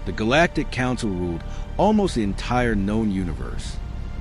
The Galactic Council ruled almost the entire known universe.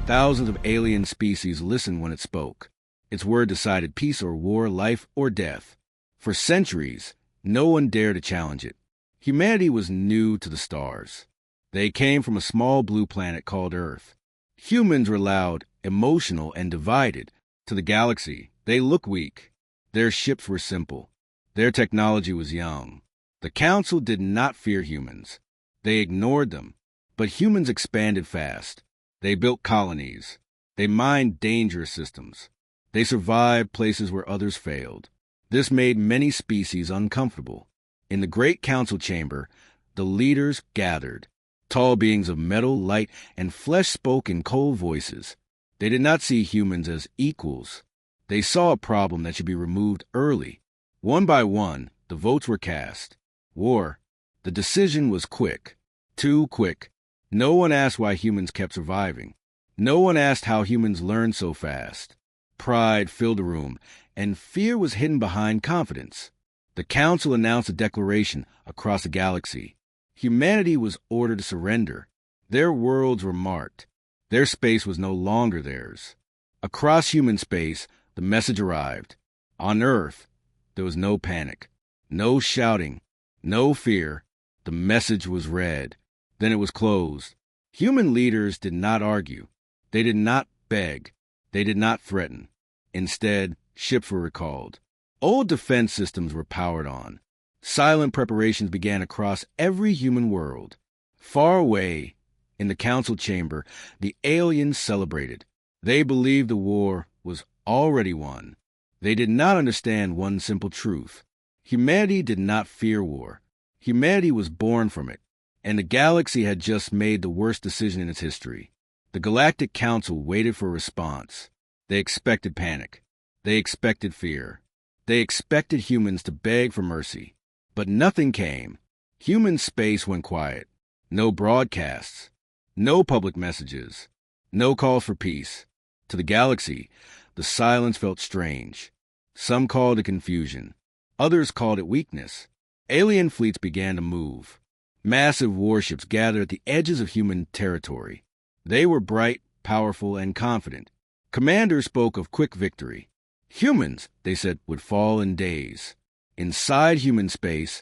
Thousands of alien species listened when it spoke. Its word decided peace or war, life or death. For centuries, no one dared to challenge it. Humanity was new to the stars. They came from a small blue planet called Earth. Humans were loud, emotional, and divided. To the galaxy, they looked weak. Their ships were simple. Their technology was young. The Council did not fear humans. They ignored them. But humans expanded fast. They built colonies. They mined dangerous systems. They survived places where others failed. This made many species uncomfortable. In the Great Council Chamber, the leaders gathered. Tall beings of metal, light, and flesh spoke in cold voices. They did not see humans as equals. They saw a problem that should be removed early. One by one, the votes were cast. War. The decision was quick. Too quick. No one asked why humans kept surviving. No one asked how humans learned so fast. Pride filled the room, and fear was hidden behind confidence. The Council announced a declaration across the galaxy. Humanity was ordered to surrender. Their worlds were marked. Their space was no longer theirs. Across human space, the message arrived. On Earth, there was no panic, no shouting, no fear. The message was read. Then it was closed. Human leaders did not argue. They did not beg. They did not threaten. Instead, ships were recalled. Old defense systems were powered on. Silent preparations began across every human world. Far away, in the council chamber, the aliens celebrated. They believed the war was already won. They did not understand one simple truth. Humanity did not fear war. Humanity was born from it, and the galaxy had just made the worst decision in its history. The Galactic Council waited for a response. They expected panic. They expected fear. They expected humans to beg for mercy. But nothing came. Human space went quiet. No broadcasts. No public messages. No calls for peace. To the galaxy, the silence felt strange. Some called it confusion. Others called it weakness. Alien fleets began to move. Massive warships gathered at the edges of human territory. They were bright, powerful, and confident. Commanders spoke of quick victory. Humans, they said, would fall in days. Inside human space,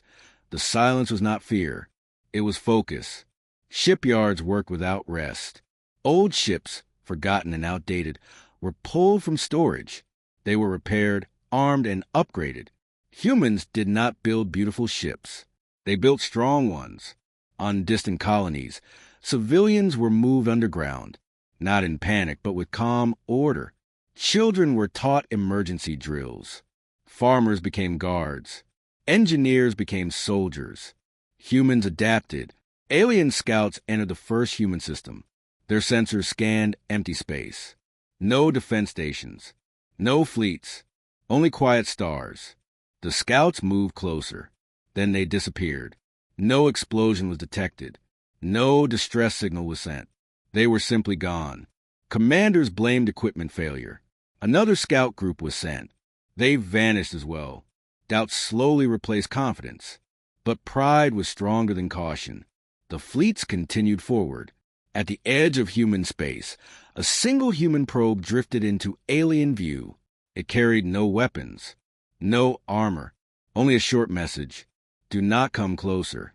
the silence was not fear. It was focus. Shipyards worked without rest. Old ships, forgotten and outdated, were pulled from storage. They were repaired, armed, and upgraded. Humans did not build beautiful ships. They built strong ones. On distant colonies, civilians were moved underground, not in panic, but with calm order. Children were taught emergency drills. Farmers became guards. Engineers became soldiers. Humans adapted. Alien scouts entered the first human system. Their sensors scanned empty space. No defense stations. No fleets. Only quiet stars. The scouts moved closer. Then they disappeared. No explosion was detected. No distress signal was sent. They were simply gone. Commanders blamed equipment failure. Another scout group was sent. They vanished as well. Doubt slowly replaced confidence. But pride was stronger than caution. The fleets continued forward. At the edge of human space, a single human probe drifted into alien view. It carried no weapons, no armor, only a short message. Do not come closer.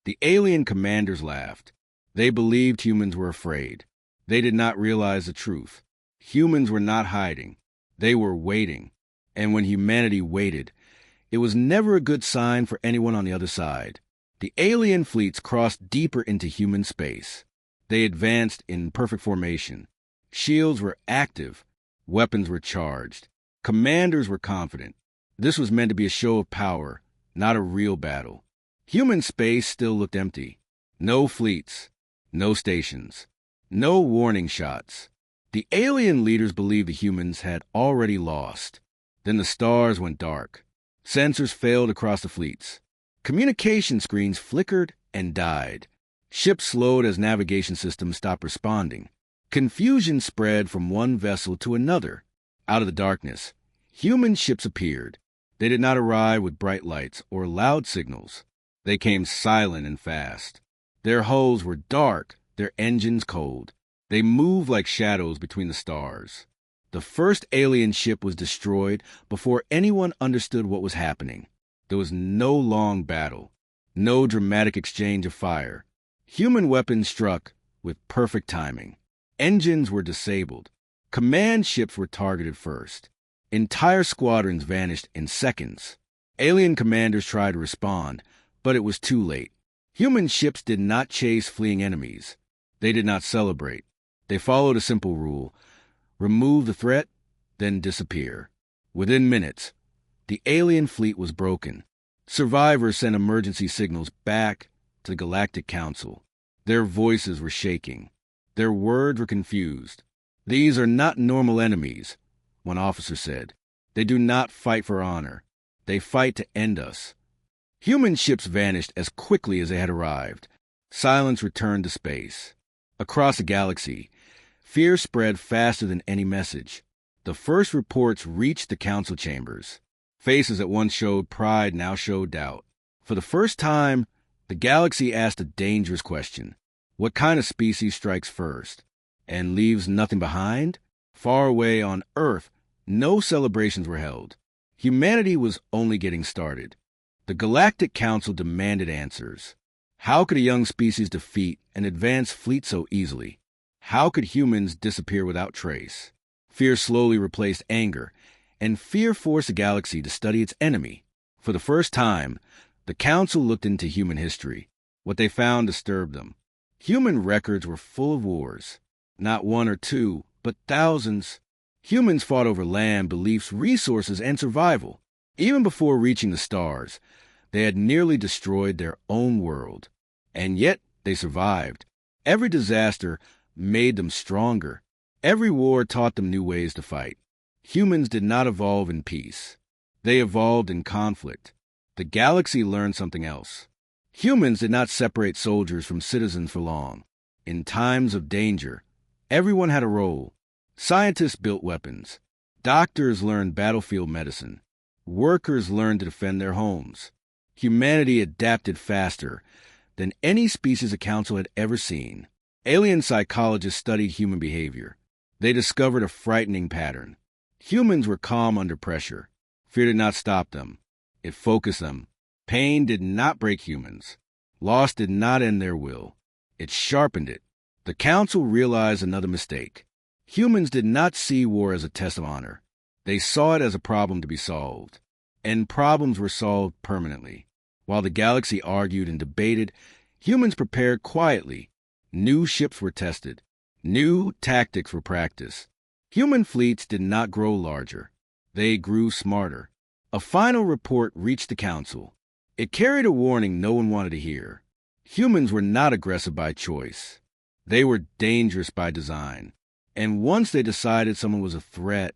The alien commanders laughed. They believed humans were afraid. They did not realize the truth. Humans were not hiding. They were waiting. And when humanity waited, it was never a good sign for anyone on the other side. The alien fleets crossed deeper into human space. They advanced in perfect formation. Shields were active. Weapons were charged. Commanders were confident. This was meant to be a show of power, not a real battle. Human space still looked empty. No fleets. No stations. No warning shots. The alien leaders believed the humans had already lost. Then the stars went dark. Sensors failed across the fleets. Communication screens flickered and died. Ships slowed as navigation systems stopped responding. Confusion spread from one vessel to another. Out of the darkness, human ships appeared. They did not arrive with bright lights or loud signals. They came silent and fast. Their hulls were dark, their engines cold. They moved like shadows between the stars. The first alien ship was destroyed before anyone understood what was happening. There was no long battle, no dramatic exchange of fire. Human weapons struck with perfect timing. Engines were disabled. Command ships were targeted first. Entire squadrons vanished in seconds. Alien commanders tried to respond, but it was too late. Human ships did not chase fleeing enemies. They did not celebrate. They followed a simple rule: remove the threat, then disappear. Within minutes, the alien fleet was broken. Survivors sent emergency signals back to the Galactic Council. Their voices were shaking. Their words were confused. "These are not normal enemies," one officer said. "They do not fight for honor. They fight to end us." Human ships vanished as quickly as they had arrived. Silence returned to space. Across the galaxy, fear spread faster than any message. The first reports reached the council chambers. Faces that once showed pride now showed doubt. For the first time, the galaxy asked a dangerous question. What kind of species strikes first and leaves nothing behind? Far away on Earth, no celebrations were held. Humanity was only getting started. The Galactic Council demanded answers. How could a young species defeat an advanced fleet so easily? How could humans disappear without trace? Fear slowly replaced anger, and fear forced the galaxy to study its enemy. For the first time, the Council looked into human history. What they found disturbed them. Human records were full of wars. Not one or two, but thousands. Humans fought over land, beliefs, resources, and survival. Even before reaching the stars, they had nearly destroyed their own world. And yet, they survived. Every disaster made them stronger. Every war taught them new ways to fight. Humans did not evolve in peace. They evolved in conflict. The galaxy learned something else. Humans did not separate soldiers from citizens for long. In times of danger, everyone had a role. Scientists built weapons. Doctors learned battlefield medicine. Workers learned to defend their homes. Humanity adapted faster than any species the Council had ever seen. Alien psychologists studied human behavior. They discovered a frightening pattern. Humans were calm under pressure. Fear did not stop them. It focused them. Pain did not break humans. Loss did not end their will. It sharpened it. The Council realized another mistake. Humans did not see war as a test of honor. They saw it as a problem to be solved. And problems were solved permanently. While the galaxy argued and debated, humans prepared quietly. New ships were tested. New tactics were practiced. Human fleets did not grow larger. They grew smarter. A final report reached the Council. It carried a warning no one wanted to hear. Humans were not aggressive by choice. They were dangerous by design. And once they decided someone was a threat,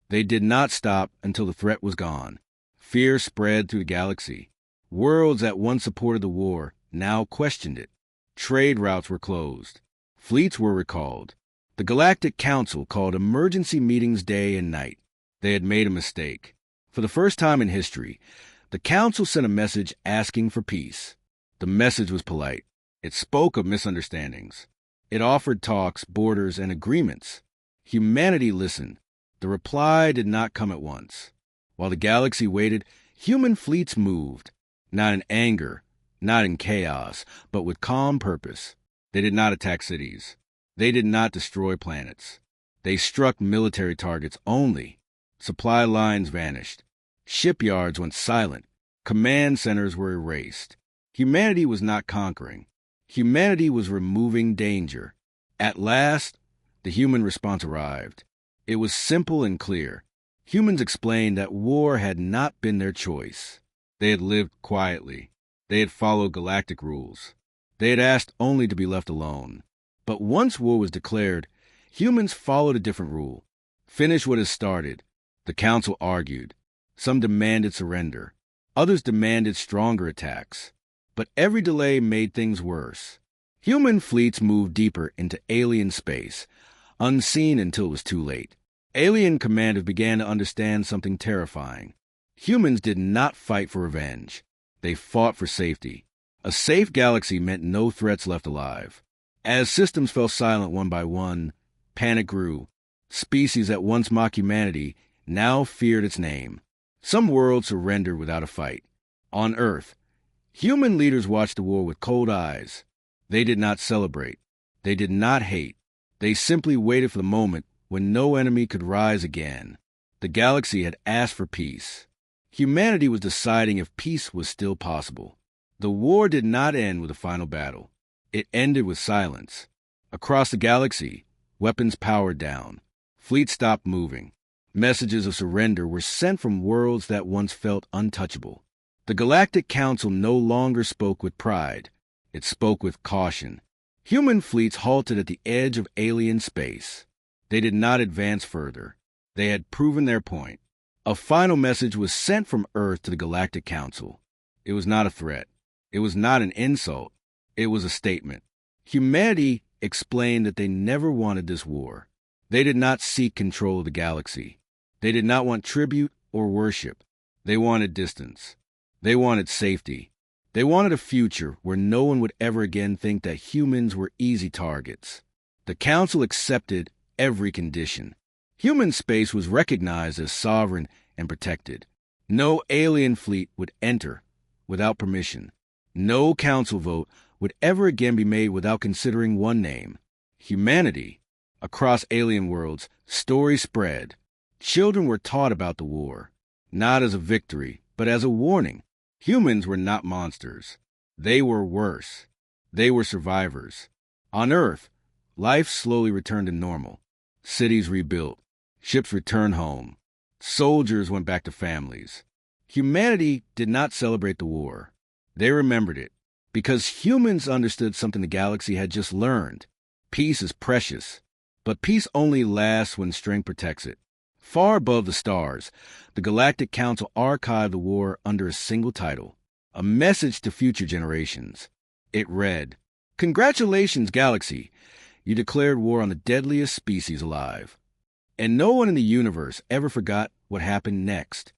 they did not stop until the threat was gone. Fear spread through the galaxy. Worlds that once supported the war now questioned it. Trade routes were closed. Fleets were recalled. The Galactic Council called emergency meetings day and night. They had made a mistake. For the first time in history, the Council sent a message asking for peace. The message was polite. It spoke of misunderstandings. It offered talks, borders, and agreements. Humanity listened. The reply did not come at once. While the galaxy waited, human fleets moved. Not in anger, not in chaos, but with calm purpose. They did not attack cities. They did not destroy planets. They struck military targets only. Supply lines vanished. Shipyards went silent. Command centers were erased. Humanity was not conquering. Humanity was removing danger. At last, the human response arrived. It was simple and clear. Humans explained that war had not been their choice. They had lived quietly. They had followed galactic rules. They had asked only to be left alone. But once war was declared, humans followed a different rule. Finish what is started. The Council argued. Some demanded surrender. Others demanded stronger attacks. But every delay made things worse. Human fleets moved deeper into alien space, unseen until it was too late. Alien commanders began to understand something terrifying. Humans did not fight for revenge. They fought for safety. A safe galaxy meant no threats left alive. As systems fell silent one by one, panic grew. Species that once mocked humanity now feared its name. Some worlds surrendered without a fight. On Earth, human leaders watched the war with cold eyes. They did not celebrate. They did not hate. They simply waited for the moment when no enemy could rise again. The galaxy had asked for peace. Humanity was deciding if peace was still possible. The war did not end with a final battle. It ended with silence. Across the galaxy, weapons powered down. Fleets stopped moving. Messages of surrender were sent from worlds that once felt untouchable. The Galactic Council no longer spoke with pride. It spoke with caution. Human fleets halted at the edge of alien space. They did not advance further. They had proven their point. A final message was sent from Earth to the Galactic Council. It was not a threat. It was not an insult. It was a statement. Humanity explained that they never wanted this war. They did not seek control of the galaxy. They did not want tribute or worship. They wanted distance. They wanted safety. They wanted a future where no one would ever again think that humans were easy targets. The Council accepted every condition. Human space was recognized as sovereign and protected. No alien fleet would enter without permission. No council vote would ever again be made without considering one name. Humanity. Across alien worlds, stories spread. Children were taught about the war, not as a victory, but as a warning. Humans were not monsters. They were worse. They were survivors. On Earth, life slowly returned to normal. Cities rebuilt. Ships returned home. Soldiers went back to families. Humanity did not celebrate the war. They remembered it, because humans understood something the galaxy had just learned. Peace is precious, but peace only lasts when strength protects it. Far above the stars, the Galactic Council archived the war under a single title, a message to future generations. It read, "Congratulations, Galaxy. You declared war on the deadliest species alive." And no one in the universe ever forgot what happened next.